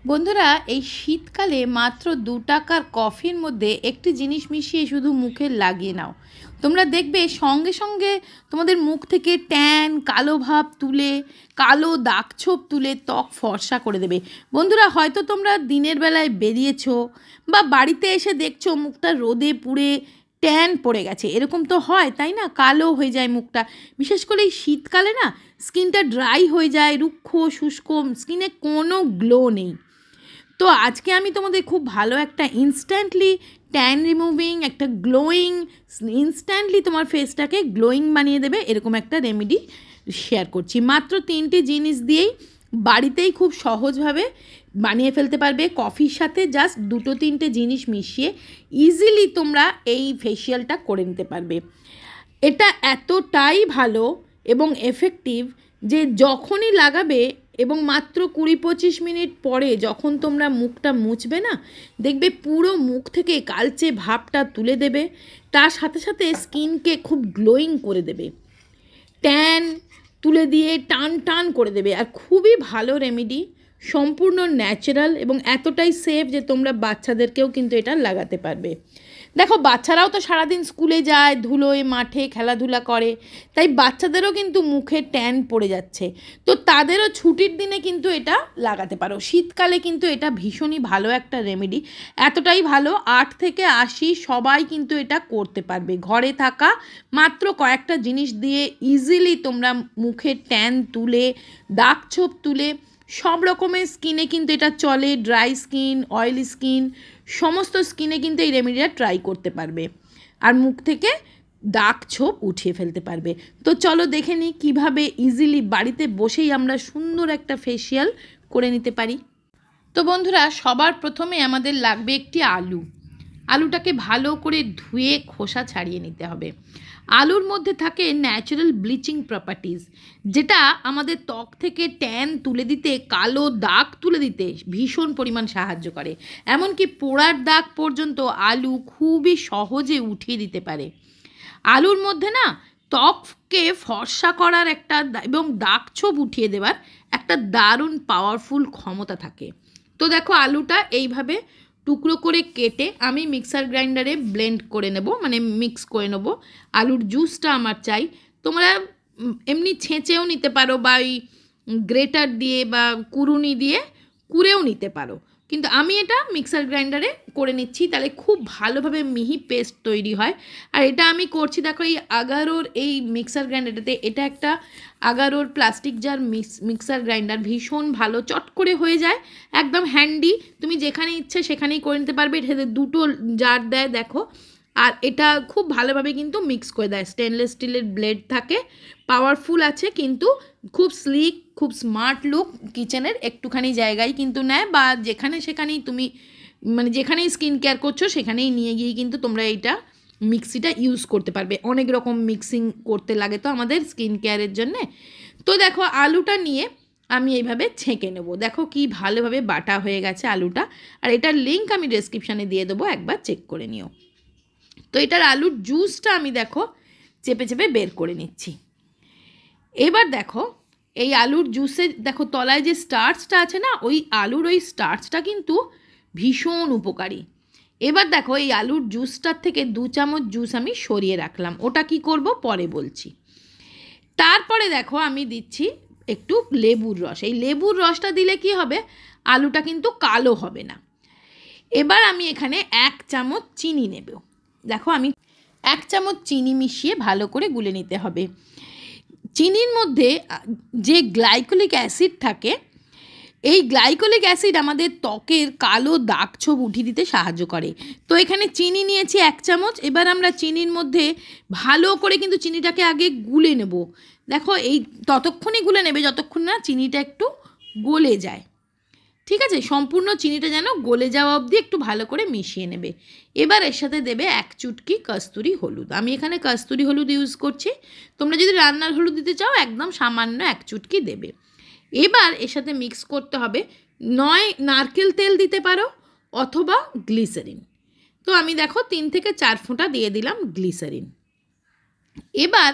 বন্ধুরা এই শীতকালে মাত্র 2 টাকার কফির মধ্যে একটি জিনিস মিশিয়ে শুধু মুখে লাগিয়ে নাও। তোমরা দেখবে সঙ্গে সঙ্গে তোমাদের মুখ থেকে ট্যান কালো ভাব তুলে, কালো দাগ ছোপ তুলে ত্বক ফর্সা করে দেবে। বন্ধুরা হয়তো তোমরা দিনের বেলায় বেরিয়েছো বা বাড়িতে এসে দেখছো মুখটা রোদে পুড়ে ট্যান পড়ে গেছে, এরকম তো হয় তাই না? কালো হয়ে যায় মুখটা। বিশেষ করে এই শীতকালে না স্কিনটা ড্রাই হয়ে যায়, রুক্ষ শুষ্ক, স্কিনে কোনো গ্লো নেই। তো আজকে আমি তোমাদের খুব ভালো একটা ইনস্ট্যান্টলি ট্যান রিমুভিং, একটা গ্লোয়িং, ইনস্ট্যান্টলি তোমার ফেসটাকে গ্লোয়িং বানিয়ে দেবে এরকম একটা রেমেডি শেয়ার করছি। মাত্র 3টে জিনিস দিয়েই বাড়িতেই খুব সহজভাবে বানিয়ে ফেলতে পারবে। কফির সাথে জাস্ট 2-3টে জিনিস মিশিয়ে ইজিলি তোমরা এই ফেসিয়ালটা করে নিতে পারবে। এটা এতটাই ভালো এবং এফেক্টিভ যে যখনই লাগাবে এবং মাত্র 20-25 মিনিট পরে যখন তোমরা মুখটা মুছবে না, দেখবে পুরো মুখ থেকে কালচে ভাবটা তুলে দেবে, তার সাথে সাথে স্কিনকে খুব গ্লোয়িং করে দেবে, ট্যান তুলে দিয়ে টান টান করে দেবে। আর খুবই ভালো রেমেডি, সম্পূর্ণ ন্যাচারাল এবং এতটাই সেফ যে তোমরা বাচ্চাদেরকেও কিন্তু এটা লাগাতে পারবে। দেখো বাচ্চারাও তো সারাদিন স্কুলে যায়, ধুলোয় মাঠে খেলাধুলা করে, তাই বাচ্চাদেরও কিন্তু মুখে ট্যান পড়ে যাচ্ছে। তো তাদেরও ছুটির দিনে কিন্তু এটা লাগাতে পারো। শীতকালে কিন্তু এটা ভীষণই ভালো একটা রেমেডি, এতটাই ভালো 8 থেকে 80 সবাই কিন্তু এটা করতে পারবে। ঘরে থাকা মাত্র কয়েকটা জিনিস দিয়ে ইজিলি তোমরা মুখে ট্যান তুলে, দাগ ছোপ তুলে, সব রকমের স্কিনে কিন্তু এটা চলে। ড্রাই স্কিন, অয়েলি স্কিন, সমস্ত স্কিনে কিন্তু এই রেমেডিটা ট্রাই করতে পারবে আর মুখ থেকে দাগ ছোপ উঠিয়ে ফেলতে পারবে। তো চলো দেখে নিই কীভাবে ইজিলি বাড়িতে বসেই আমরা সুন্দর একটা ফেসিয়াল করে নিতে পারি। তো বন্ধুরা সবার প্রথমে আমাদের লাগবে একটি আলু। আলুটাকে ভালো করে ধুয়ে খোসা ছাড়িয়ে নিতে হবে। আলুর মধ্যে থাকে ন্যাচারাল ব্লিচিং প্রপার্টিজ, যেটা আমাদের ত্বক থেকে ট্যান তুলে দিতে, কালো দাগ তুলে দিতে ভীষণ পরিমাণ সাহায্য করে। এমনকি পোড়ার দাগ পর্যন্ত আলু খুবই সহজে উঠিয়ে দিতে পারে। আলুর মধ্যে না ত্বককে ফর্সা করার একটা এবং দাগ ছোপ উঠিয়ে দেওয়ার একটা দারুণ পাওয়ারফুল ক্ষমতা থাকে। তো দেখো আলুটা এইভাবে টুকরো করে কেটে আমি মিক্সার গ্রাইন্ডারে ব্লেন্ড করে নেব, মানে মিক্স করে নেব। আলুর জুসটা আমার চাই। তোমরা এমনি ছেঁচেও নিতে পারো বা ওই গ্রেটার দিয়ে বা কুড়ুনি দিয়ে কুড়েও নিতে পারো, কিন্তু আমি এটা মিক্সার গ্রাইন্ডারে করে নিচ্ছি, তাহলে খুব ভালোভাবে মিহি পেস্ট তৈরি হয়। আর এটা আমি করছি দেখো এই আগারোর এই মিক্সার গ্রাইন্ডারটাতে। এটা একটা আগারোর প্লাস্টিক জার মিক্সার গ্রাইন্ডার, ভীষণ ভালো, চট করে হয়ে যায়, একদম হ্যান্ডি। তুমি যেখানে ইচ্ছে সেখানেই করে নিতে পারবে। এটাতে 2টো জার দেয় দেখো, আর এটা খুব ভালোভাবে কিন্তু মিক্স করে দেয়। স্টেনলেস স্টিলের ব্লেড থাকে, পাওয়ারফুল আছে, কিন্তু খুব স্লিক, খুব স্মার্ট লুক। কিচেনের একটুখানি জায়গায় কিন্তু নেয়, বা যেখানে সেখানেই তুমি মানে যেখানেই স্কিন কেয়ার করছো সেখানেই নিয়ে গিয়ে কিন্তু তোমরা এইটা মিক্সিটা ইউজ করতে পারবে। অনেক রকম মিক্সিং করতে লাগে তো আমাদের স্কিন কেয়ারের জন্যে। তো দেখো আলুটা নিয়ে আমি এইভাবে ছেঁকে নেব। দেখো কি ভালোভাবে বাটা হয়ে গেছে আলুটা, আর এটার লিঙ্ক আমি ডেসক্রিপশানে দিয়ে দেবো, একবার চেক করে নিও। তো এটার আলুর জুসটা আমি দেখো চেপে চেপে বের করে নিচ্ছি। এবার দেখো এই আলুর জুসে দেখো তলায় যে স্টার্চটা আছে না, ওই আলুর ওই স্টার্চটা কিন্তু ভীষণ উপকারী। এবার দেখো এই আলুর জুসটার থেকে 2 চামচ জুস আমি সরিয়ে রাখলাম, ওটা কি করব পরে বলছি। তারপরে দেখো আমি দিচ্ছি একটু লেবুর রস। এই লেবুর রসটা দিলে কি হবে, আলুটা কিন্তু কালো হবে না। এবার আমি এখানে 1 চামচ চিনি নেব। দেখো আমি 1 চামচ চিনি মিশিয়ে ভালো করে গুলে নিতে হবে। চিনির মধ্যে যে গ্লাইকোলিক অ্যাসিড থাকে, এই গ্লাইকোলিক অ্যাসিড আমাদের ত্বকের কালো দাগ ছোপ উঠিয়ে দিতে সাহায্য করে। তো এখানে চিনি নিয়েছি 1 চামচ। এবার আমরা চিনির মধ্যে ভালো করে কিন্তু চিনিটাকে আগে গুলে নেব। দেখো এই ততক্ষণই গুলে নেবে যতক্ষণ না চিনিটা একটু গলে যায়, ঠিক আছে? সম্পূর্ণ চিনিটা যেন গলে যাওয়া অবধি একটু ভালো করে মিশিয়ে নেবে। এবার এর সাথে দেবে 1 চুটকি কস্তুরি হলুদ। আমি এখানে কস্তুরি হলুদ ইউজ করছি, তোমরা যদি রান্নার হলুদ দিতে চাও একদম সামান্য 1 চুটকি দেবে। এবার এর সাথে মিক্স করতে হবে, নয় নারকেল তেল দিতে পারো অথবা গ্লিসারিন। তো আমি দেখো 3 থেকে 4 ফোঁটা দিয়ে দিলাম গ্লিসারিন। এবার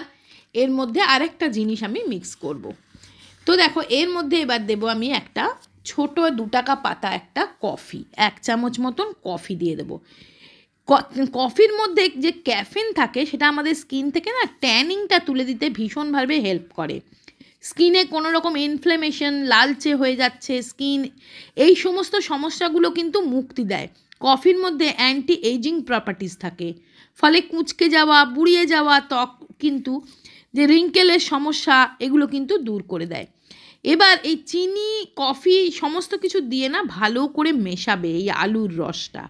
এর মধ্যে আরেকটা জিনিস আমি মিক্স করব। তো দেখো এর মধ্যে এবার দেবো আমি একটা ছোট 2 টাকা পাতা একটা কফি, 1 চামচ মতন কফি দিয়ে দেবো। কফির মধ্যে যে ক্যাফিন থাকে সেটা আমাদের স্কিন থেকে না ট্যানিংটা তুলে দিতে ভীষণভাবে হেল্প করে। স্কিনে কোনো রকম ইনফ্লেমেশন, লালচে হয়ে যাচ্ছে স্কিন, এই সমস্ত সমস্যাগুলো কিন্তু মুক্তি দেয়। কফির মধ্যে অ্যান্টি এজিং প্রপার্টিস থাকে, ফলে কুঁচকে যাওয়া, বুড়িয়ে যাওয়া ত্বক কিন্তু, যে রিঙ্কেলের সমস্যা, এগুলো কিন্তু দূর করে দেয়। এবার এই চিনি, কফি সমস্ত কিছু দিয়ে না ভালো করে মেশাবে এই আলুর রসটা।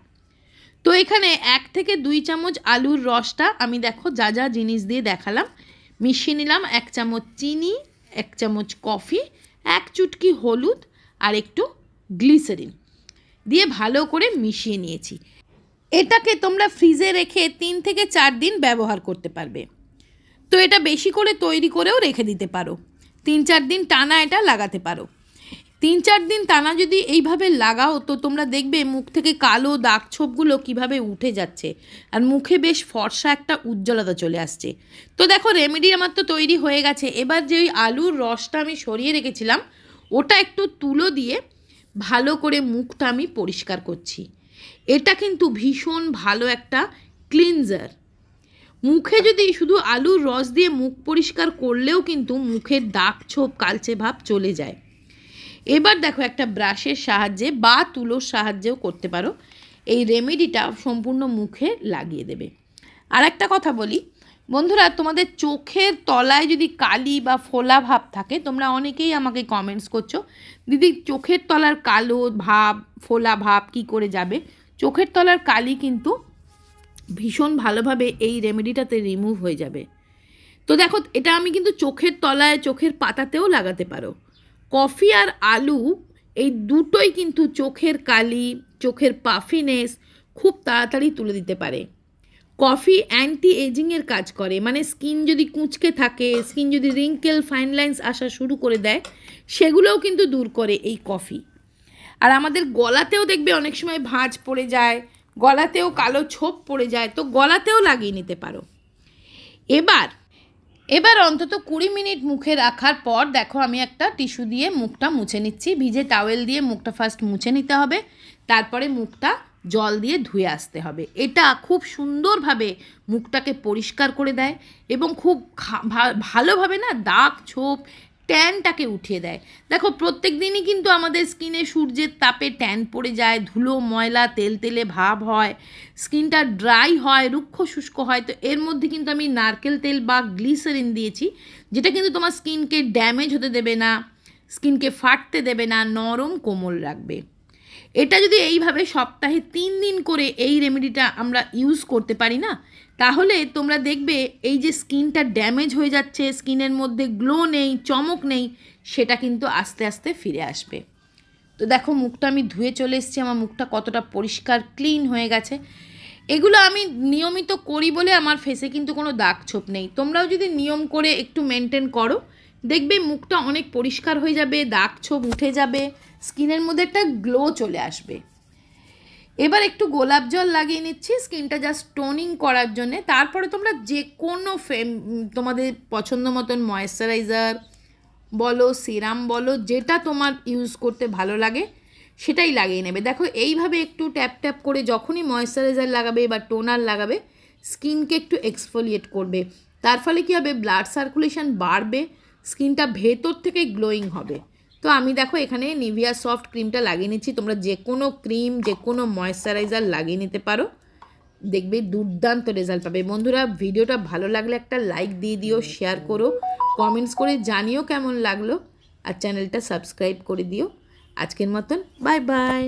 তো এখানে 1 থেকে 2 চামচ আলুর রসটা আমি দেখো যা যা জিনিস দিয়ে দেখালাম মিশিয়ে নিলাম। 1 চামচ চিনি, 1 চামচ কফি, 1 চুটকি হলুদ আর একটু গ্লিসারিন দিয়ে ভালো করে মিশিয়ে নিয়েছি। এটাকে তোমরা ফ্রিজে রেখে 3 থেকে 4 দিন ব্যবহার করতে পারবে। তো এটা বেশি করে তৈরি করেও রেখে দিতে পারো, 3-4 দিন টানা এটা লাগাতে পারো। 3-4 দিন টানা যদি এইভাবে লাগাও তো তোমরা দেখবে মুখ থেকে কালো দাগ ছোপগুলো কীভাবে উঠে যাচ্ছে আর মুখে বেশ ফর্সা একটা উজ্জ্বলতা চলে আসছে। তো দেখো রেমেডি আমার তো তৈরি হয়ে গেছে। এবার যে ওই আলুর রসটা আমি সরিয়ে রেখেছিলাম ওটা একটু তুলো দিয়ে ভালো করে মুখটা আমি পরিষ্কার করছি। এটা কিন্তু ভীষণ ভালো একটা ক্লিনজার। মুখে যদি শুধু আলুর রস দিয়ে মুখ পরিষ্কার করলেও কিন্তু মুখের দাগ ছোপ, কালচে ভাব চলে যায়। এবার দেখো একটা ব্রাশের সাহায্যে বা তুলোর সাহায্যেও করতে পারো, এই রেমেডিটা সম্পূর্ণ মুখে লাগিয়ে দেবে। আর একটা কথা বলি বন্ধুরা, তোমাদের চোখের তলায় যদি কালি বা ফোলা ভাব থাকে, তোমরা অনেকেই আমাকে কমেন্টস করছো দিদি চোখের তলার কালো ভাব, ফোলা ভাব কি করে যাবে। চোখের তলার কালি কিন্তু ভীষণ ভালোভাবে এই রেমেডিটাতে রিমুভ হয়ে যাবে। তো দেখো এটা আমি কিন্তু চোখের তলায়, চোখের পাতাতেও লাগাতে পারো। কফি আর আলু এই দুটোই কিন্তু চোখের কালি, চোখের পাফিনেস খুব তাড়াতাড়ি তুলে দিতে পারে। কফি অ্যান্টি এজিংয়ের কাজ করে, মানে স্কিন যদি কুঁচকে থাকে, স্কিন যদি রিঙ্কেল, ফাইন লাইন্স আসা শুরু করে দেয়, সেগুলোও কিন্তু দূর করে এই কফি। আর আমাদের গলাতেও দেখবে অনেক সময় ভাঁজ পড়ে যায়, গলাতেও কালো ছোপ পড়ে যায়, তো গলাতেও লাগিয়ে নিতে পারো। এবার অন্তত 20 মিনিট মুখে রাখার পর দেখো আমি একটা টিস্যু দিয়ে মুখটা মুছে নিচ্ছি। ভিজে টাওয়েল দিয়ে মুখটা ফার্স্ট মুছে নিতে হবে, তারপরে মুখটা জল দিয়ে ধুয়ে আসতে হবে। এটা খুব সুন্দরভাবে মুখটাকে পরিষ্কার করে দেয় এবং খুব ভালোভাবে না দাগ ছোপ, ট্যানটাকে উঠিয়ে দেয়। দেখো প্রত্যেক দিনই কিন্তু আমাদের স্কিনে সূর্যের তাপে ট্যান পড়ে যায়, ধুলো, ময়লা, তেলতেলে ভাব হয়, স্কিনটা ড্রাই হয়, রুক্ষ শুষ্ক হয়। তো এর মধ্যে কিন্তু আমি নারকেল তেল বা গ্লিসারিন দিয়েছি, যেটা কিন্তু তোমার স্কিনকে ড্যামেজ হতে দেবে না, স্কিনকে ফাটতে দেবে না, নরম কোমল রাখবে। এটা যদি এইভাবে সপ্তাহে 3 দিন করে এই রেমেডিটা আমরা ইউজ করতে পারি না, তাহলে তোমরা দেখবে এই যে স্কিনটা ড্যামেজ হয়ে যাচ্ছে, স্কিনের মধ্যে গ্লো নেই, চমক নেই, সেটা কিন্তু আস্তে আস্তে ফিরে আসবে। তো দেখো মুখটা আমি ধুয়ে চলে এসেছি, আমার মুখটা কতটা পরিষ্কার ক্লিন হয়ে গেছে। এগুলো আমি নিয়মিত করি বলে আমার ফেসে কিন্তু কোনো দাগ ছোপ নেই। তোমরাও যদি নিয়ম করে একটু মেনটেন করো, দেখবে মুখটা অনেক পরিষ্কার হয়ে যাবে, দাগ ছোপ উঠে যাবে, স্কিনের মধ্যে একটা গ্লো চলে আসবে। এবার একটু গোলাপ জল লাগিয়ে নিচ্ছি স্কিনটা জাস্ট টোনিং করার জন্যে। তারপরে তোমরা যে কোনো তোমাদের পছন্দ মতন ময়েশ্চারাইজার বলো, সিরাম বলো, যেটা তোমার ইউজ করতে ভালো লাগে সেটাই লাগিয়ে নেবে। দেখো এইভাবে একটু ট্যাপ ট্যাপ করে যখনই ময়েশ্চারাইজার লাগাবে বা টোনার লাগাবে, স্কিনকে একটু এক্সফোলিয়েট করবে। তার ফলে কী হবে, ব্লাড সার্কুলেশন বাড়বে, স্কিনটা ভেতর থেকে গ্লোয়িং হবে। তো আমি দেখো এখানে নিভিয়া সফট ক্রিমটা লাগিয়ে নিচ্ছি। তোমরা যে কোনো ক্রিম, যে কোনো ময়েশ্চারাইজার লাগিয়ে নিতে পারো, দেখবে দুর্দান্ত রেজাল্ট পাবে। বন্ধুরা ভিডিওটা ভালো লাগলে একটা লাইক দিয়ে দিও, শেয়ার করো, কমেন্টস করে জানিও কেমন লাগলো, আর চ্যানেলটা সাবস্ক্রাইব করে দিও। আজকের মতন বাই বাই।